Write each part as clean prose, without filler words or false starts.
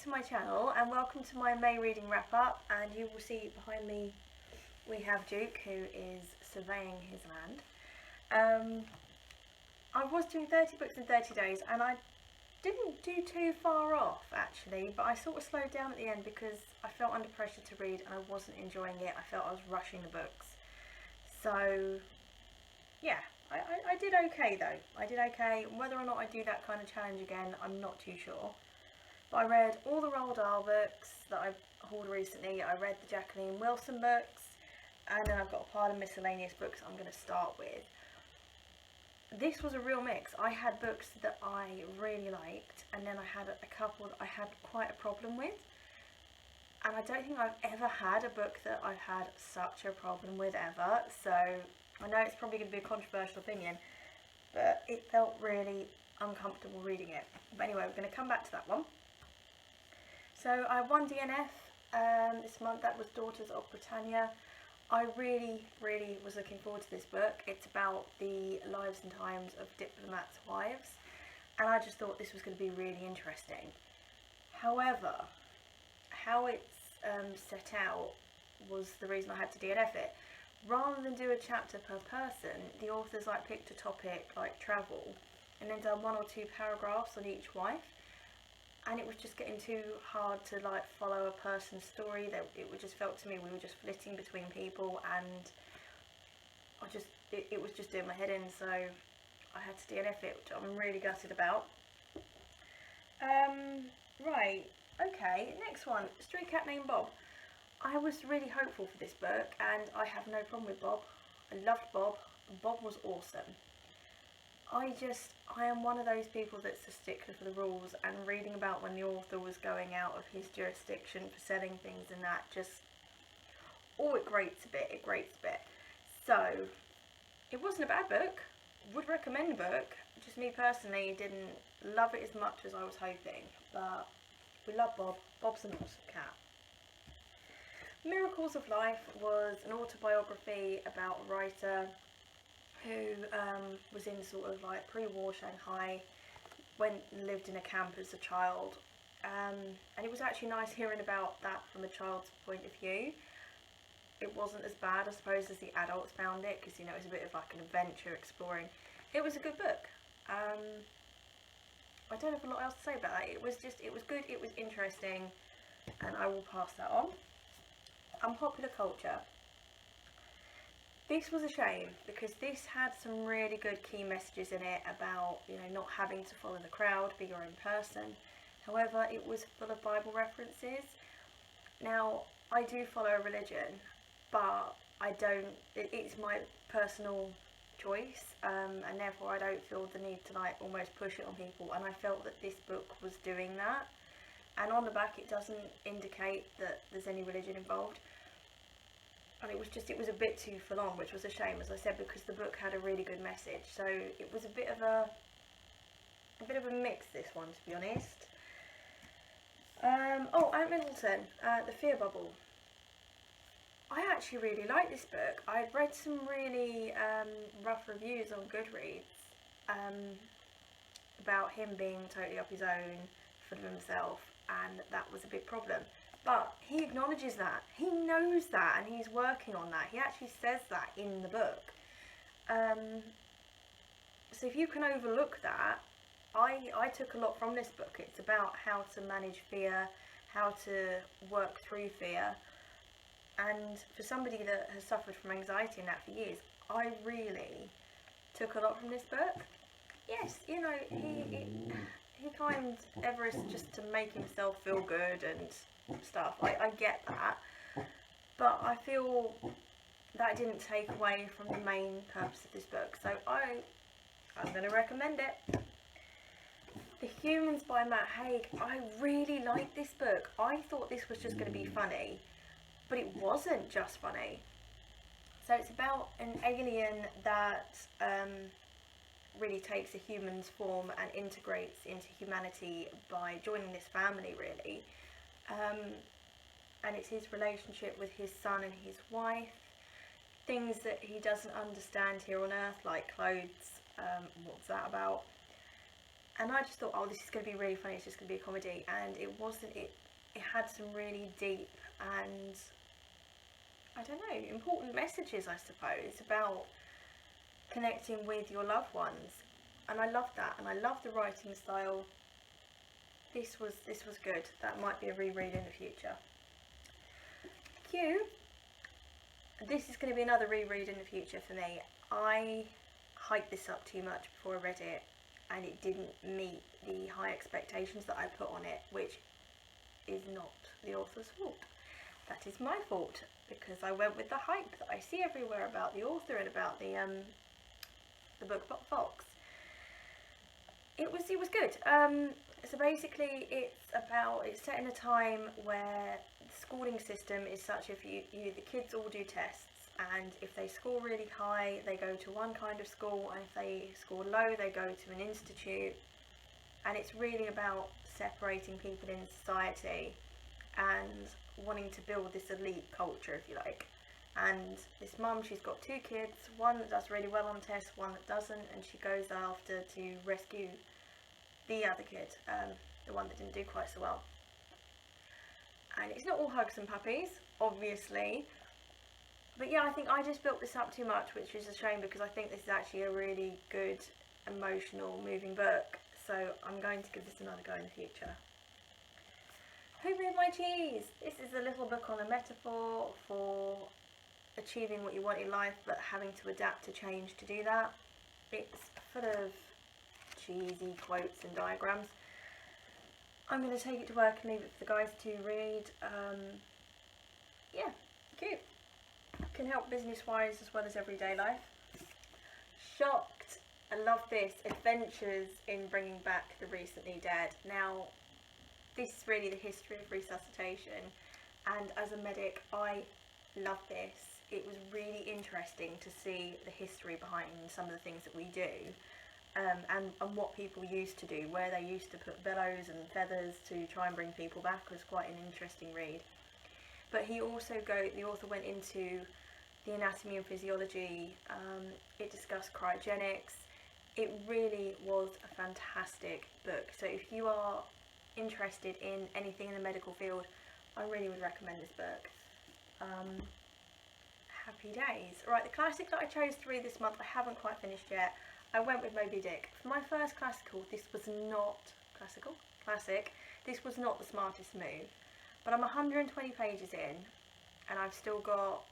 to my channel and welcome to my May reading wrap up. And you will see behind me we have Duke, who is surveying his land. I was doing 30 books in 30 days and I didn't do too far off actually, but I sort of slowed down at the end because I felt under pressure to read and I wasn't enjoying it. I felt I was rushing the books. So yeah, I did okay though. I did okay. Whether or not I do that kind of challenge again, I'm not too sure. But I read all the Roald Dahl books that I've hauled recently. I read the Jacqueline Wilson books, and then I've got a pile of miscellaneous books I'm going to start with. This was a real mix. I had books that I really liked, and then I had a couple that I had quite a problem with. And I don't think I've ever had a book that I've had such a problem with ever. So I know it's probably going to be a controversial opinion, but it felt really uncomfortable reading it. But anyway, we're going to come back to that one. So I have one DNF this month. That was Daughters of Britannia. I really was looking forward to this book. It's about the lives and times of diplomats' wives, and I just thought this was going to be really interesting. However, how it's set out was the reason I had to DNF it. Rather than do a chapter per person, the authors picked a topic like travel and then done 1 or 2 paragraphs on each wife. And it was just getting too hard to follow a person's story. That it just felt to me we were just flitting between people, and it was just doing my head in. So I had to DNF it, which I'm really gutted about. Right, okay, next one, Stray Cat Named Bob. I was really hopeful for this book, and I have no problem with Bob. I loved Bob. Bob was awesome. I am one of those people that's a stickler for the rules, and reading about when the author was going out of his jurisdiction for selling things and that it grates a bit. So, it wasn't a bad book. Would recommend the book. Just me personally didn't love it as much as I was hoping, but we love Bob. Bob's an awesome cat. Miracles of Life was an autobiography about a writer who was in pre-war Shanghai, lived in a camp as a child, and it was actually nice hearing about that from a child's point of view. It wasn't as bad, I suppose, as the adults found it, because it's a bit of an adventure exploring. It was a good book. I don't have a lot else to say about that. It was good, it was interesting, and I will pass that on. Unpopular culture. This was a shame because this had some really good key messages in it about, not having to follow the crowd, be your own person. However, it was full of Bible references. Now, I do follow a religion, but it's my personal choice, and therefore I don't feel the need to almost push it on people, and I felt that this book was doing that. And on the back it doesn't indicate that there's any religion involved. And it was a bit too full on, which was a shame, as I said, because the book had a really good message. So it was a bit of a mix, this one, to be honest. Anne Middleton, The Fear Bubble. I actually really like this book. I'd read some really rough reviews on Goodreads about him being totally up his own, full of himself, and that was a big problem. But he acknowledges that, he knows that, and he's working on that. He actually says that in the book. So if you can overlook that, I took a lot from this book. It's about how to manage fear, how to work through fear. And for somebody that has suffered from anxiety and that for years, I really took a lot from this book. Yes, he climbed Everest just to make himself feel good and stuff. I get that, but I feel that didn't take away from the main purpose of this book, so I'm going to recommend it. The Humans by Matt Haig. I really like this book. I thought this was just going to be funny, but it wasn't just funny. So it's about an alien that really takes a human's form and integrates into humanity by joining this family, really. And it's his relationship with his son and his wife, things that he doesn't understand here on Earth, like clothes, what's that about, and I just thought, oh, this is going to be really funny, it's just going to be a comedy, and it wasn't. It had some really deep and, I don't know, important messages, I suppose, about connecting with your loved ones, and I loved that, and I loved the writing style. This was good. That might be a reread in the future. Q. This is going to be another reread in the future for me. I hyped this up too much before I read it, and it didn't meet the high expectations that I put on it, which is not the author's fault. That is my fault, because I went with the hype that I see everywhere about the author and about the book box. It was good. So basically, it's set in a time where the schooling system is such, if the kids all do tests, and if they score really high, they go to one kind of school, and if they score low, they go to an institute. And it's really about separating people in society and wanting to build this elite culture, if you like. And this mum, she's got two kids, one that does really well on tests, one that doesn't, and she goes after to rescue the other kid, the one that didn't do quite so well. And it's not all hugs and puppies, obviously, but yeah, I think I just built this up too much, which is a shame, because I think this is actually a really good, emotional, moving book, so I'm going to give this another go in the future. Who Moved My Cheese? This is a little book on a metaphor for achieving what you want in life, but having to adapt to change to do that. It's full of cheesy quotes and diagrams. I'm going to take it to work and leave it for the guys to read. Yeah, cute. Can help business-wise as well as everyday life. Shocked. I love this. Adventures in bringing back the recently dead. Now, this is really the history of resuscitation, and as a medic, I love this. It was really interesting to see the history behind some of the things that we do, and what people used to do, where they used to put bellows and feathers to try and bring people back. Was quite an interesting read. But the author went into the anatomy and physiology. It discussed cryogenics. It really was a fantastic book. So if you are interested in anything in the medical field, I really would recommend this book. Happy days. Right, the classic that I chose to read this month, I haven't quite finished yet. I went with Moby Dick. For my first classic, this was not the smartest move. But I'm 120 pages in, and I've still got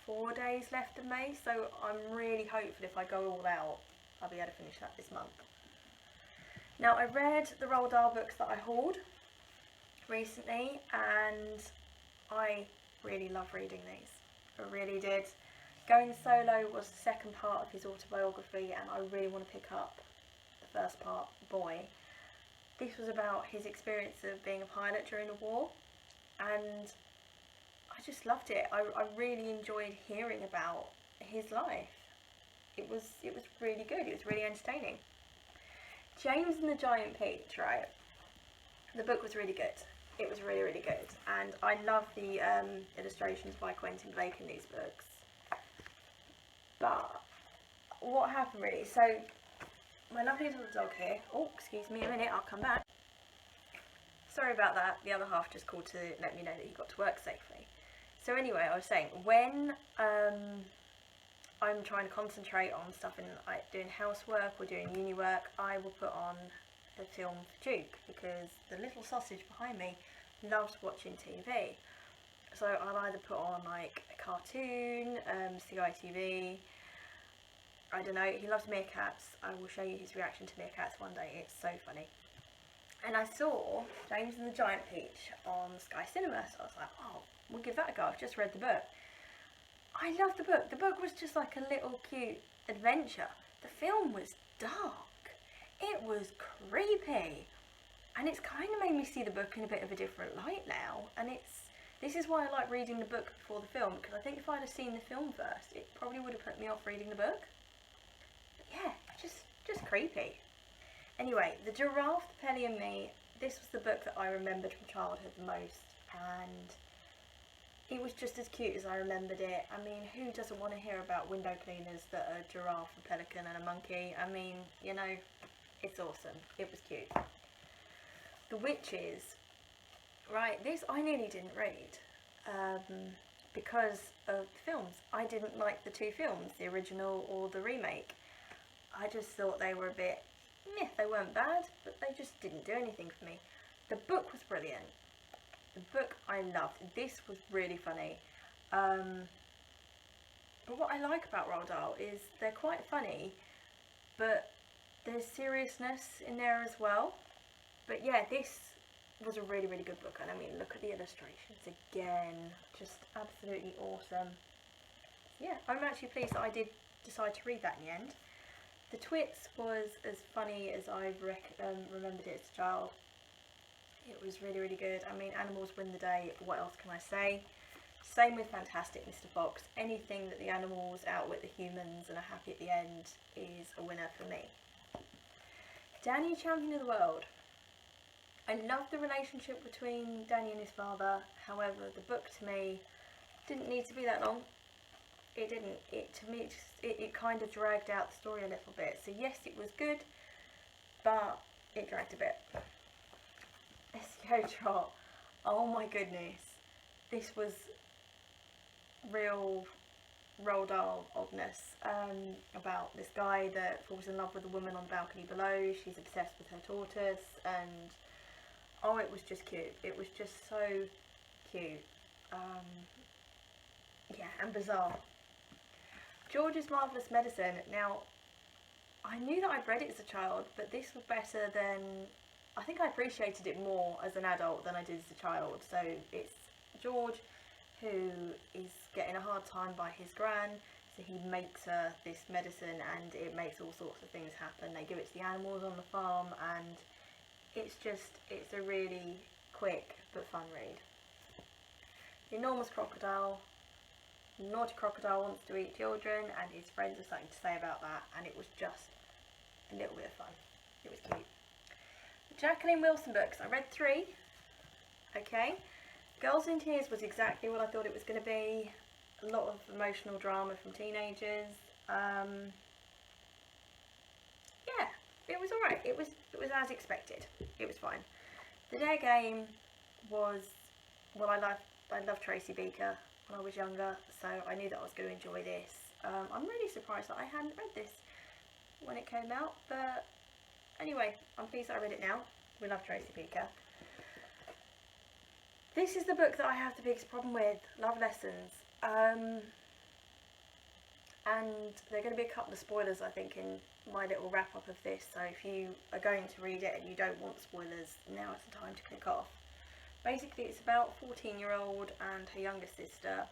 4 days left of May, so I'm really hopeful if I go all out, I'll be able to finish that this month. Now, I read the Roald Dahl books that I hauled recently, and I really love reading these. I really did. Going Solo was the second part of his autobiography, and I really want to pick up the first part, Boy. This was about his experience of being a pilot during the war, and I just loved it. I really enjoyed hearing about his life. It was really good. It was really entertaining. James and the Giant Peach, right? The book was really good. It was really, really good. And I love the illustrations by Quentin Blake in these books. But what happened really? So, my lovely little dog here. Oh, excuse me a minute, I'll come back. Sorry about that. The other half just called to let me know that he got to work safely. So anyway, I was saying, when I'm trying to concentrate on stuff in like doing housework or doing uni work, I will put on the film for Duke, because the little sausage behind me loves watching TV. So I'll either put on like a cartoon, CITV, I don't know, he loves meerkats. I will show you his reaction to meerkats one day, it's so funny. And I saw James and the Giant Peach on Sky Cinema, so I was like, oh, we'll give that a go. I've just read the book. I loved the book. The book was just like a little cute adventure. The film was dark. It was creepy. And it's kind of made me see the book in a bit of a different light now. And this is why I like reading the book before the film, because I think if I'd have seen the film first, it probably would have put me off reading the book. But yeah, just creepy. Anyway, The Giraffe, the Penny and Me, this was the book that I remembered from childhood the most, and it was just as cute as I remembered it. I mean, who doesn't want to hear about window cleaners that are a giraffe, a pelican and a monkey? I mean, you know, It's awesome. It was cute. The Witches. Right, this I nearly didn't read because of the films. I didn't like the two films, the original or the remake. I just thought they were a bit, meh, they weren't bad, but they just didn't do anything for me. The book was brilliant. The book I loved. This was really funny. But what I like about Roald Dahl is they're quite funny, but there's seriousness in there as well. But yeah, this was a really, really good book, and I mean, look at the illustrations again, just absolutely awesome. Yeah, I'm actually pleased that I did decide to read that in the end. The Twits was as funny as I remembered it as a child. It was really, really good. I mean, animals win the day, what else can I say? Same with Fantastic Mr. Fox. Anything that the animals outwit the humans and are happy at the end is a winner for me. Danny, Champion of the World. I love the relationship between Danny and his father. However, the book to me didn't need to be that long. It didn't. To me, it kind of dragged out the story a little bit. So yes, it was good, but it dragged a bit. SEO Trot. Oh my goodness. This was real Roald Dahl oddness, about this guy that falls in love with a woman on the balcony below. She's obsessed with her tortoise, and oh, it was just cute. It was just so cute. Yeah, and bizarre. George's Marvellous Medicine. Now, I knew that I'd read it as a child, but this was better than... I think I appreciated it more as an adult than I did as a child. So it's George who is getting a hard time by his gran, so he makes her this medicine, and it makes all sorts of things happen. They give it to the animals on the farm, and it's a really quick but fun read. The Enormous Crocodile. The naughty crocodile wants to eat children, and his friends have something to say about that, and it was just a little bit of fun. It was cute. The Jacqueline Wilson books. I read 3. Okay. Girls in Tears was exactly what I thought it was going to be. A lot of emotional drama from teenagers. Yeah, it was alright. It was as expected. It was fine. The Dare Game was, well, I loved Tracy Beaker when I was younger, so I knew that I was going to enjoy this. I'm really surprised that I hadn't read this when it came out, but anyway, I'm pleased that I read it now. We love Tracy Beaker. This is the book that I have the biggest problem with, Love Lessons. And there are going to be a couple of spoilers, I think, in my little wrap up of this, so if you are going to read it and you don't want spoilers, now is the time to click off. Basically, it's about a 14-year-old and her younger sister.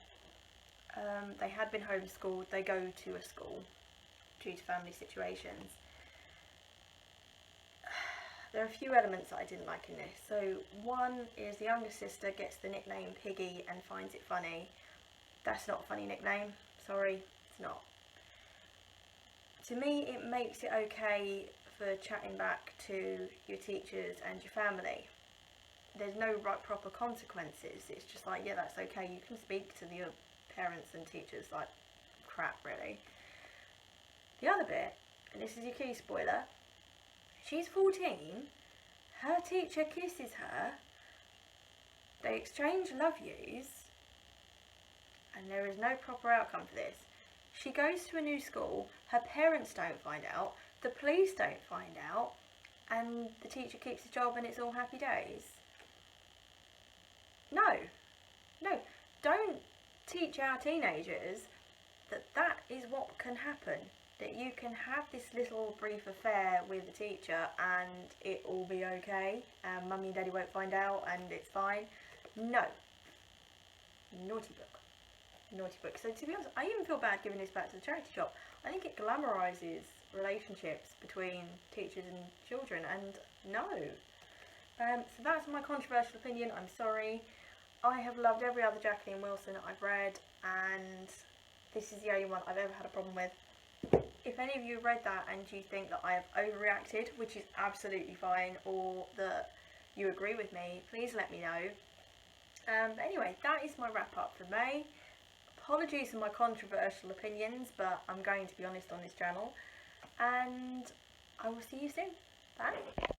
They had been homeschooled. They go to a school due to family situations. There are a few elements that I didn't like in this. So one is the younger sister gets the nickname Piggy and finds it funny. That's not a funny nickname. Sorry, it's not. To me, it makes it okay for chatting back to your teachers and your family. There's no right proper consequences. It's just like, yeah, that's okay. You can speak to your parents and teachers like crap, really. The other bit, and this is your key spoiler, she's 14, her teacher kisses her, they exchange love yous, and there is no proper outcome for this. She goes to a new school, her parents don't find out, the police don't find out, and the teacher keeps the job and it's all happy days. No, don't teach our teenagers that that is what can happen. That you can have this little brief affair with a teacher and it will be okay, and mummy and daddy won't find out and it's fine. No. Naughty book. Naughty book. So to be honest, I even feel bad giving this back to the charity shop. I think it glamorises relationships between teachers and children, and no. So that's my controversial opinion. I'm sorry. I have loved every other Jacqueline Wilson I've read, and this is the only one I've ever had a problem with. If any of you have read that and you think that I have overreacted, which is absolutely fine, or that you agree with me, please let me know. But anyway, that is my wrap up for May. Apologies for my controversial opinions, but I'm going to be honest on this channel, and I will see you soon. Bye.